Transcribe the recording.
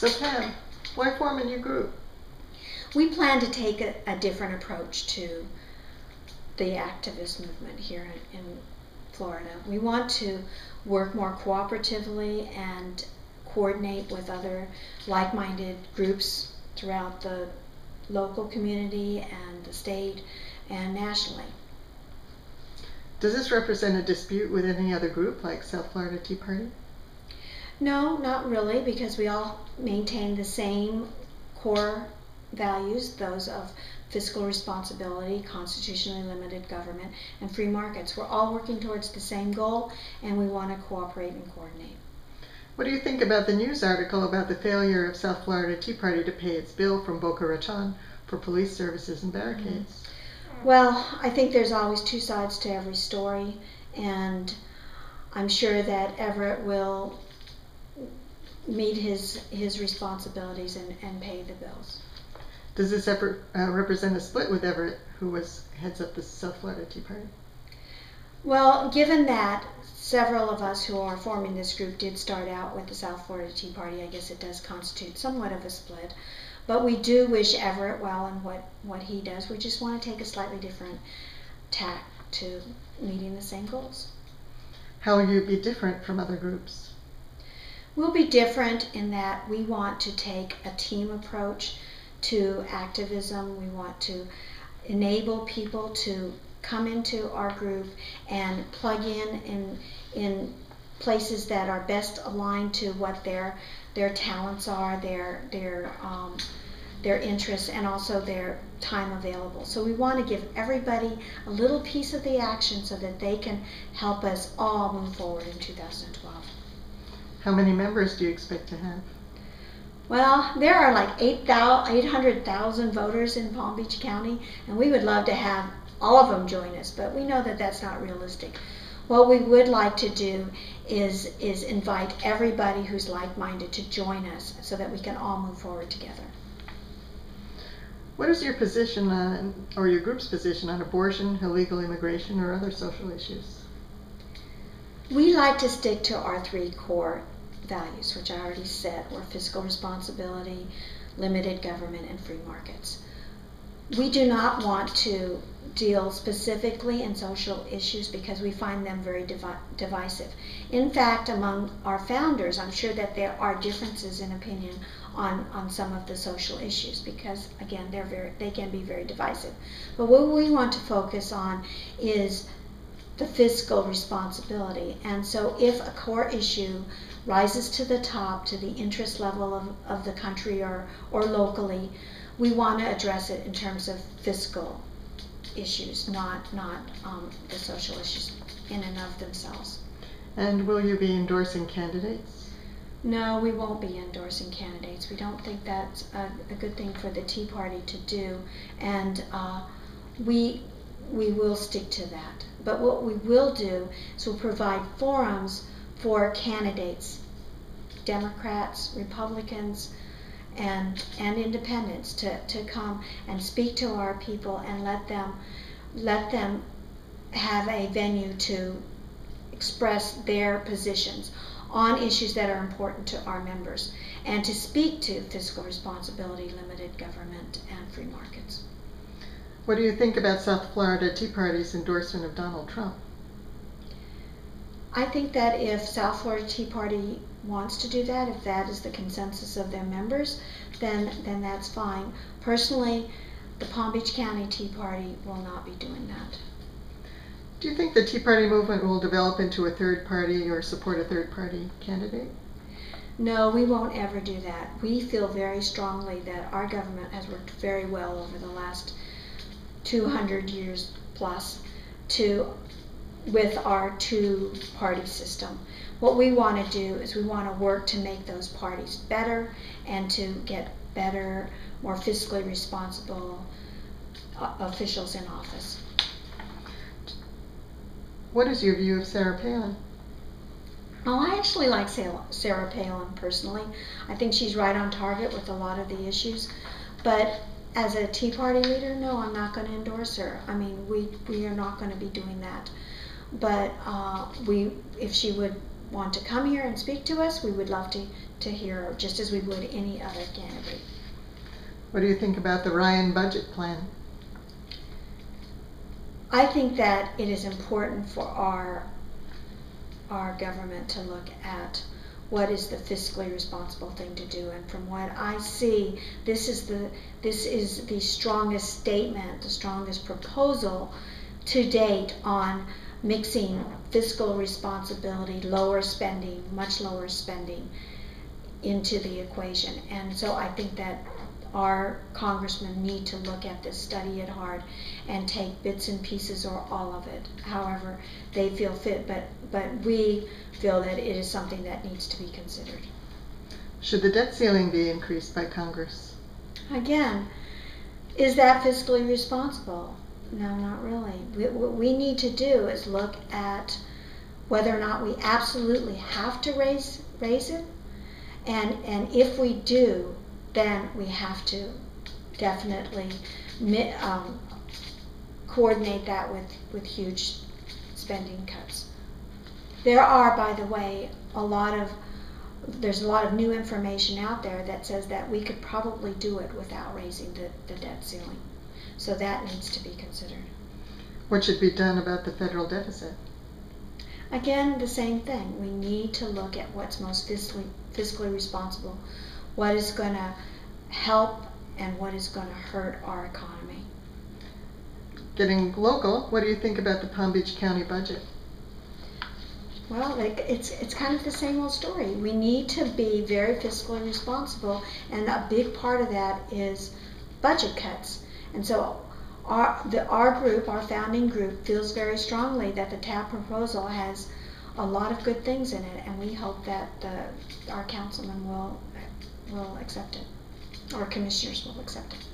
So Pam, why form a new group? We plan to take a different approach to the activist movement here in Florida. We want to work more cooperatively and coordinate with other like-minded groups throughout the local community and the state and nationally. Does this represent a dispute with any other group like South Florida Tea Party? No, not really, because we all maintain the same core values, those of fiscal responsibility, constitutionally limited government, and free markets. We're all working towards the same goal, and we want to cooperate and coordinate. What do you think about the news article about the failure of South Florida Tea Party to pay its bill from Boca Raton for police services and barricades? Well, I think there's always two sides to every story, and I'm sure that Everett will meet his responsibilities and pay the bills. Does this represent a split with Everett, who heads up the South Florida Tea Party? Well, given that several of us who are forming this group did start out with the South Florida Tea Party, I guess it does constitute somewhat of a split. But we do wish Everett well in what he does. We just want to take a slightly different tack to meeting the same goals. How will you be different from other groups? We'll be different in that we want to take a team approach to activism. We want to enable people to come into our group and plug in places that are best aligned to what their talents are, their interests, and also their time available. So we want to give everybody a little piece of the action so that they can help us all move forward in 2012. How many members do you expect to have? Well, there are like 800,000 voters in Palm Beach County, and we would love to have all of them join us, but we know that that's not realistic. What we would like to do is invite everybody who's like-minded to join us so that we can all move forward together. What is your position on, or your group's position on abortion, illegal immigration, or other social issues? We like to stick to our three core values, which I already said were fiscal responsibility, limited government, and free markets. We do not want to deal specifically in social issues because we find them very divisive. In fact, among our founders, I'm sure that there are differences in opinion on some of the social issues because, again, they can be very divisive. But what we want to focus on is the fiscal responsibility. And so if a core issue rises to the top, to the interest level of the country or locally, we want to address it in terms of fiscal issues, not the social issues in and of themselves. And will you be endorsing candidates? No, we won't be endorsing candidates. We don't think that's a good thing for the Tea Party to do, and we will stick to that. But what we will do is we'll provide forums for candidates, Democrats, Republicans, and independents to come and speak to our people and let them have a venue to express their positions on issues that are important to our members and to speak to fiscal responsibility, limited government, and free markets. What do you think about South Florida Tea Party's endorsement of Donald Trump? I think that if South Florida Tea Party wants to do that, if that is the consensus of their members, then that's fine. Personally, the Palm Beach County Tea Party will not be doing that. Do you think the Tea Party movement will develop into a third party or support a third party candidate? No, we won't ever do that. We feel very strongly that our government has worked very well over the last 200 years plus with our two-party system. What we want to do is we want to work to make those parties better and to get better, more fiscally responsible officials in office. What is your view of Sarah Palin? Oh, I actually like Sarah Palin personally. I think she's right on target with a lot of the issues. But as a Tea Party leader, no, I'm not going to endorse her. I mean, we are not going to be doing that. But if she would want to come here and speak to us, we would love to to hear, just as we would any other candidate. What do you think about the Ryan budget plan? I think that it is important for our government to look at what is the fiscally responsible thing to do, and from what I see, this is the strongest statement, the strongest proposal to date on mixing fiscal responsibility, lower spending, much lower spending into the equation. And so I think that our congressmen need to look at this, study it hard, and take bits and pieces or all of it, however they feel fit, but we feel that it is something that needs to be considered. Should the debt ceiling be increased by Congress? Again, is that fiscally responsible? No, not really. What we need to do is look at whether or not we absolutely have to raise it, and if we do, then we have to definitely coordinate that with huge spending cuts. There are, by the way, there's a lot of new information out there that says that we could probably do it without raising the debt ceiling. So that needs to be considered. What should be done about the federal deficit? Again, the same thing. We need to look at what's most fiscally responsible, what is going to help and what is going to hurt our economy. Getting local, what do you think about the Palm Beach County budget? Well, it's kind of the same old story. We need to be very fiscally responsible, and a big part of that is budget cuts. And so our group, our founding group, feels very strongly that the TAP proposal has a lot of good things in it, and we hope that our councilmen will accept it, or commissioners will accept it.